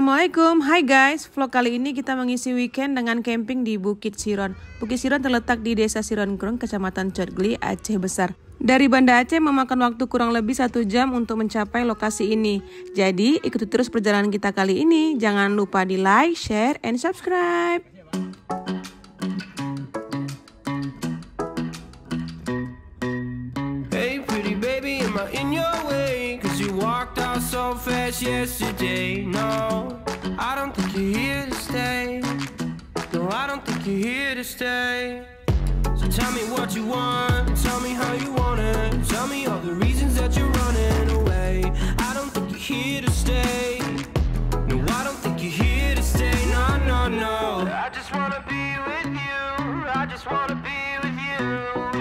Assalamualaikum, hai guys. Vlog kali ini kita mengisi weekend dengan camping di Bukit Siron. Bukit Siron terletak di Desa Sirongrong, Kecamatan Cotgli, Aceh Besar. Dari Banda Aceh memakan waktu kurang lebih 1 jam untuk mencapai lokasi ini. Jadi ikuti terus perjalanan kita kali ini. Jangan lupa di like, share, and subscribe. Hey pretty baby, am I in your way? Cause you walked out so fast yesterday. No, I don't think you're here to stay. No, I don't think you're here to stay. So tell me what you want, tell me how you want it. Tell me all the reasons that you're running away. I don't think you're here to stay. No, I don't think you're here to stay. No, no, no. I just wanna be with you. I just wanna be with you,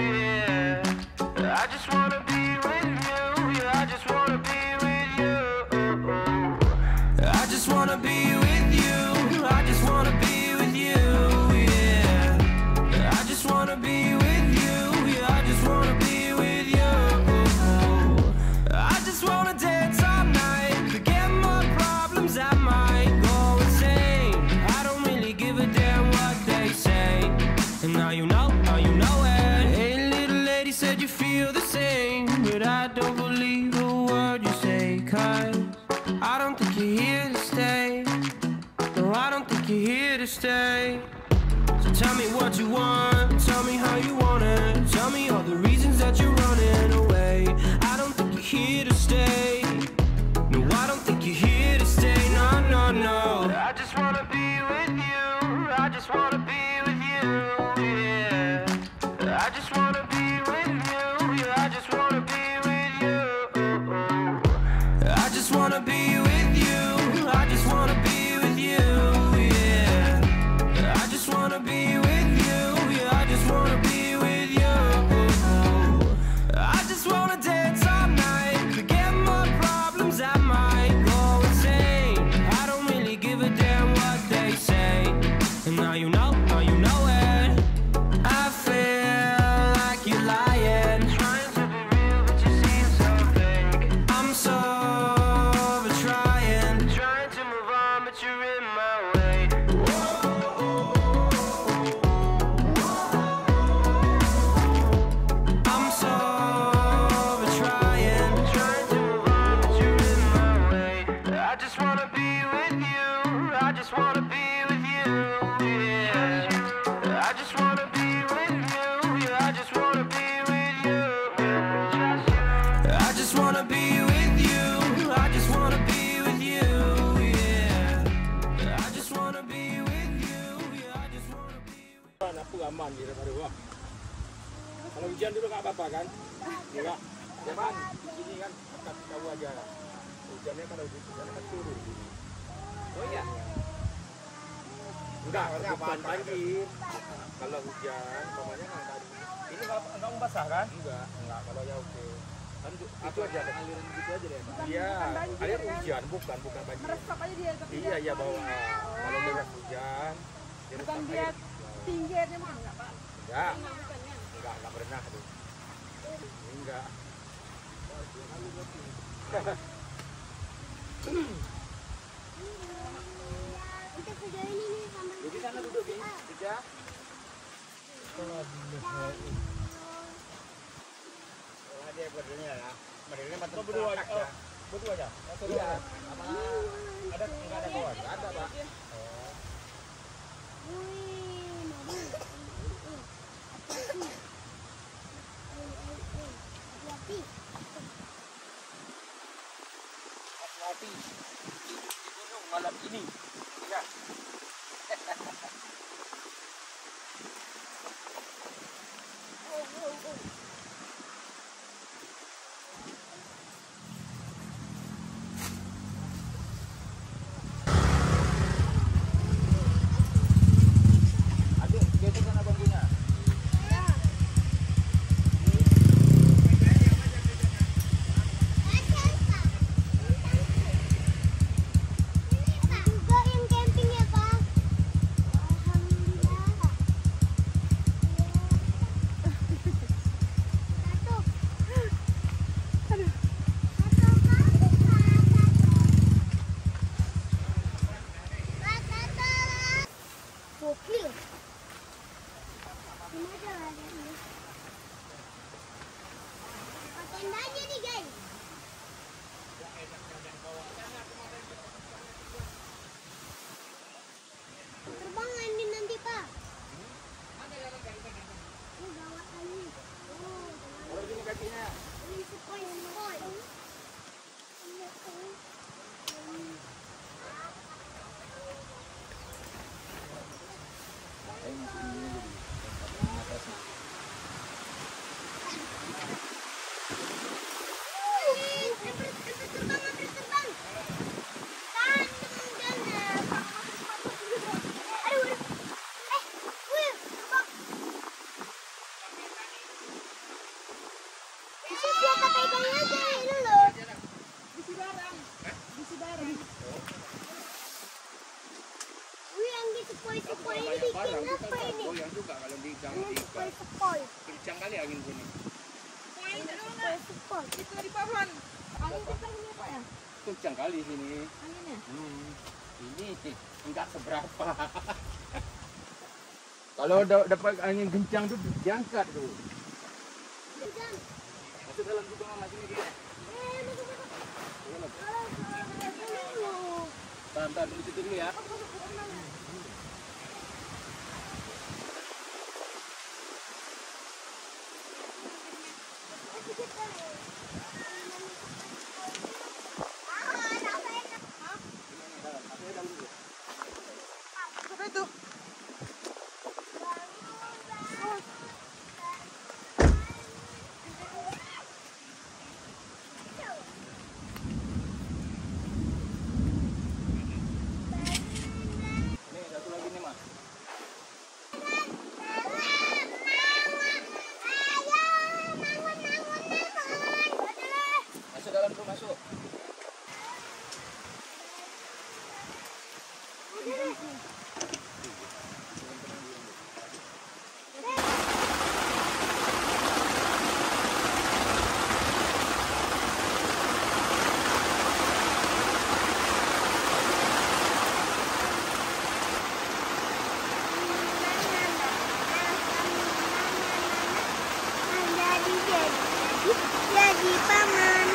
yeah. I just wanna be with you. Yeah, I just wanna be with you. I just wanna be with you. I just wanna be with you, yeah. I just wanna be with you. Yeah, I just wanna be with you. I just wanna dance all night, forget my problems, I might go insane. I don't really give a damn what they say. And now you know it. Hey little lady, said you feel the same, but I don't believe a word you say. Cause I don't think you're here to stay. No, I don't think you're here to stay. So tell me what you want, tell me how you want it. Tell me all the reasons that you're running away. I don't think you're here to stay. No, I don't think you're here to stay. No, no, no. I just wanna be with you. I just wanna be with you, yeah. I just wanna be with you. Yeah, I just wanna be with you. I just wanna be with you. I just wanna be with you, yeah. I just wanna be with you. Yeah, I just wanna be with you. I just wanna dance all night, forget my problems, I might go insane. I don't really give a damn what they say. And now you know it. I feel like you're lying, trying to be real, but you seem so fake. I'm so over trying to move on, but you're in my way. I'm so over trying to move on, but you're in my way. I just wanna be with you. I just wanna be with you, yeah. I just wanna be with you. Yeah, I just wanna be with you. I just wanna be with you. I just wanna be with you, yeah. I just wanna be with you. Yeah, I just wanna be with you. Aku aman di daripada gua. Kalau hujan dulu nggak apa-apa kan? Enggak. Ya kan? Di sini kan kasih tahu aja lah. Hujannya kalau hujan kan turun. Oh iya. Enggak, bukan banjir. Kalau hujan, pokoknya nggak. Ini nggak basah kan? Enggak. Kalau ya oke. Kan itu aja aliran gitu aja deh. Iya, air hujan bukan banjir. Meresap aja dia tapi Iya bawah. Kalau deras hujan, bukan dia tinggi airnya mah enggak, Pak. Enggak berenang tuh. Enggak. Untuk video ini nih sama Di sana duduk ya. Tiga. Ada berdua ya. Berdua empat berdua aja. Berdua aja. Iya. Ada enggak ada kawan? Ada, Pak. Hati-hati di gunung malam ini. Ya. aja lah ini. Tenda aja nih guys. Terbang ini nanti pak. Oh gawat lagi. Oh Ini kakinya. ini sepoi. Sepoi ini bikin apa ini? Goyang juga kalau di gang Ini ikan. sepoi. Kencang kali angin sini. Sepoi. Itu di pohon. Angin kencang ini Pak ya? Kencang kali sini. Anginnya? Ini enggak seberapa. Kalau dapat angin kencang tuh diangkat tuh. Masuk dalam juga mama sini kita. Tahan di situ dulu ya. Apa itu? Nih satu lagi nih mas. Masuk dalam tuh masuk. Jadi paman.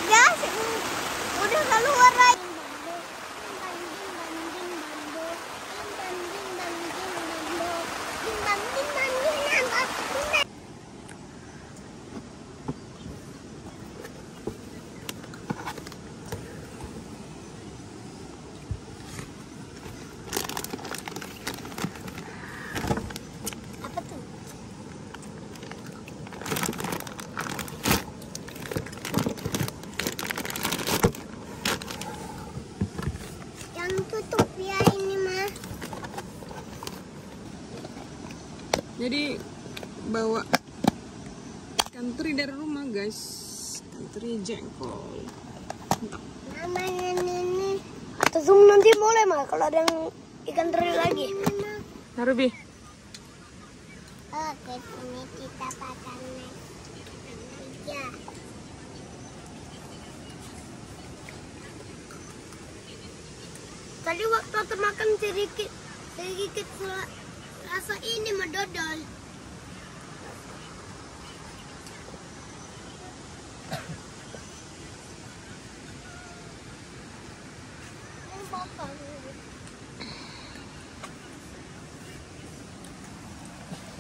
Ya, udah keluar lagi. Apa tuh? Yang tutup ya ini mah. Jadi bawa ikan teri dari rumah guys. Ikan teri jengkol. Namanya ini. Atau zoom nanti boleh mah kalau ada yang ikan teri lagi. Harubi. Oke, sini kita pakai ya. Tadi waktu makan sedikit rasa ini medodol.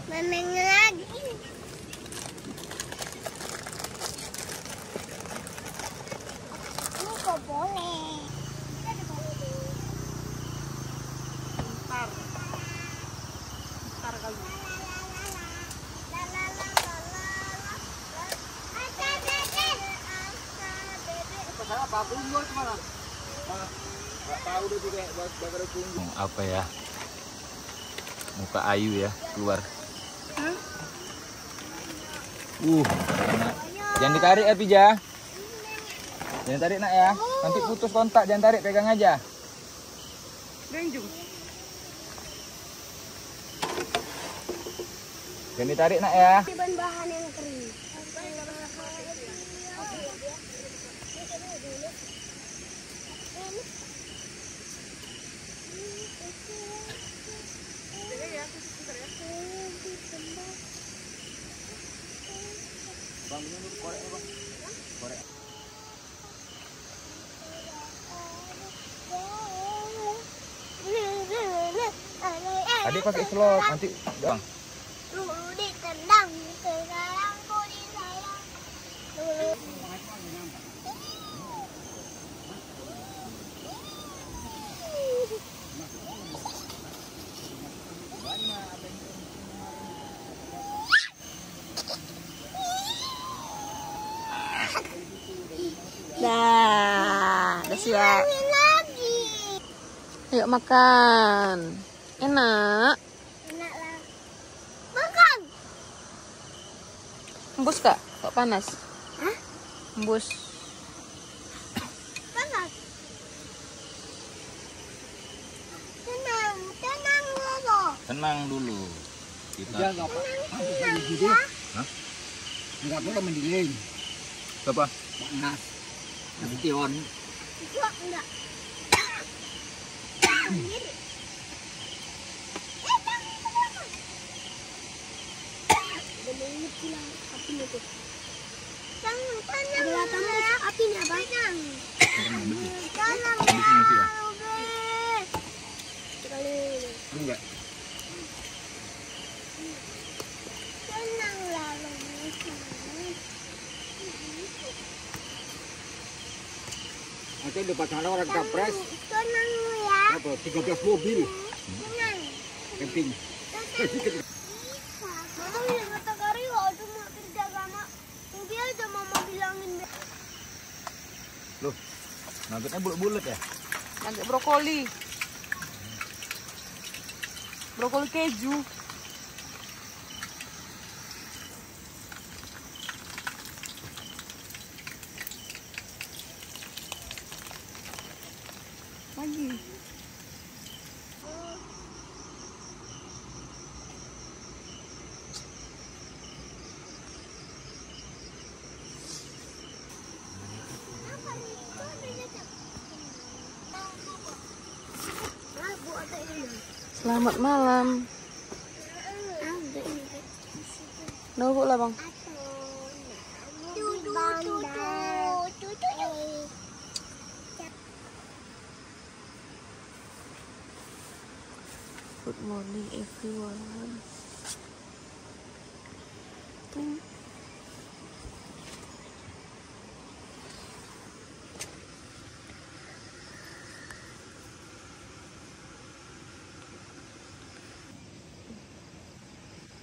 Memang lagi. Ini kok boleh. Ntar kali. Salah Pak Bunggo mana? Enggak tahu deh juga bakar Bunggo. Apa ya? Muka Ayu ya keluar. Jangan ditarik ya Pija. Jangan tarik nak ya. Nanti putus kontak, jangan tarik, pegang aja. Ganjung. Jangan ditarik nak ya. Bahan-bahan yang kering. Tadi pakai slot, nanti bang. Dulu ditendang, sekarang kok disayang. Dulu. Udah siap. Lagi. Ayo makan. Enak. Enak lah. Makan. Embus kak? Kok panas? Hah? Embus. Panas. Tenang, tenang dulu. Tenang dulu. Kita. Tenang ya. Enggak boleh mendingin. Siapa? Panas. Nanti Tion. Gua enggak. Apinya banyak. Enggak. Nanti di pasar orang kapres. Tenang ya. Apa? 13 mobil Tenang. camping. Mama bilang kata Kari kalau cuma kerja sama mungkin aja mama bilangin. Loh, nuggetnya bulat-bulat ya? Nanti brokoli. Brokoli keju. Lagi. Selamat malam. Nunggu lah bang. Good morning everyone.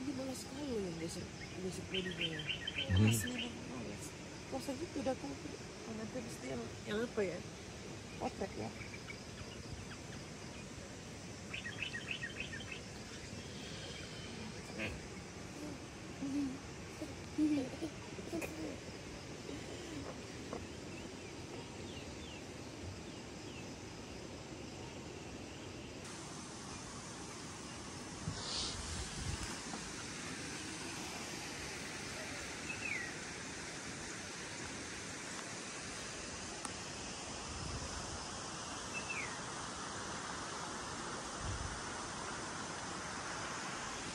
Ini malas sekali loh yang besok ini dia. Asli malas. Puasa gitu udah aku nanti mesti yang apa ya? Potret ya.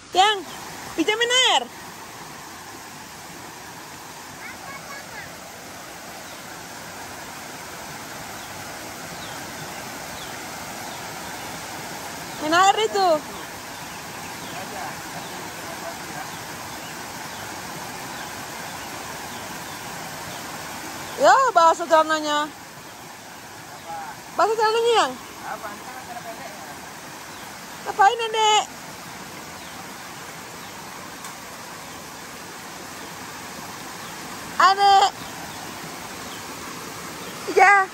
Tiang, pinjamin air. Main air itu. Ya, bahasa celananya. Bahasa celananya yang? Ngapain adek? Adek. Ya.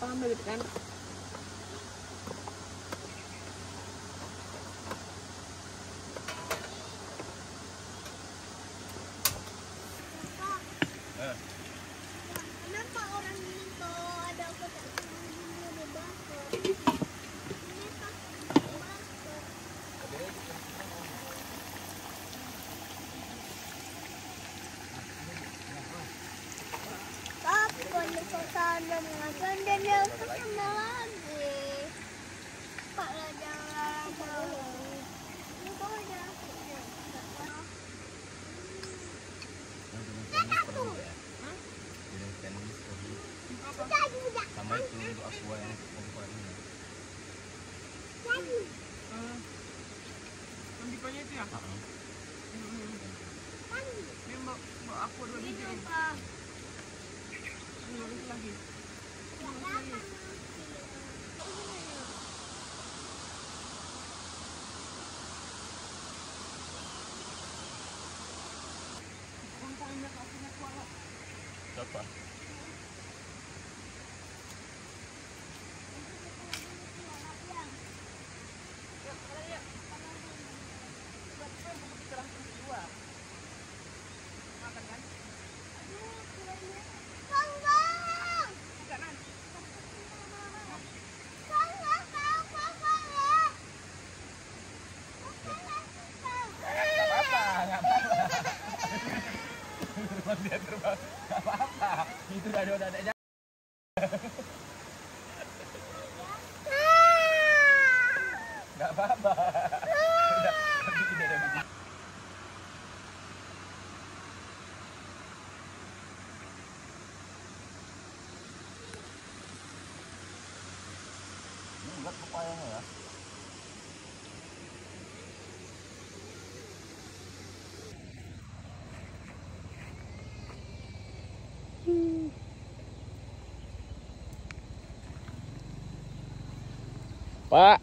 Kalau begitu kan. Kenapa orang ini kalau ada kotak ini dibakar? Ini pakai bakar. Kapan kesana mengajar dan dia kesana lagi? Pak jangan lama. Ini bawa jangan. Sama itu untuk aqua yang kompornya. Yang tipenya itu ya? Ini bawa aku 2 biji. Nulis lagi. Siapa? Dia terbang, nggak apa-apa. Itu udah ada. Nggak apa-apa. Udah, tidak ada biji. Ini enggak pepayanya ya. Pak.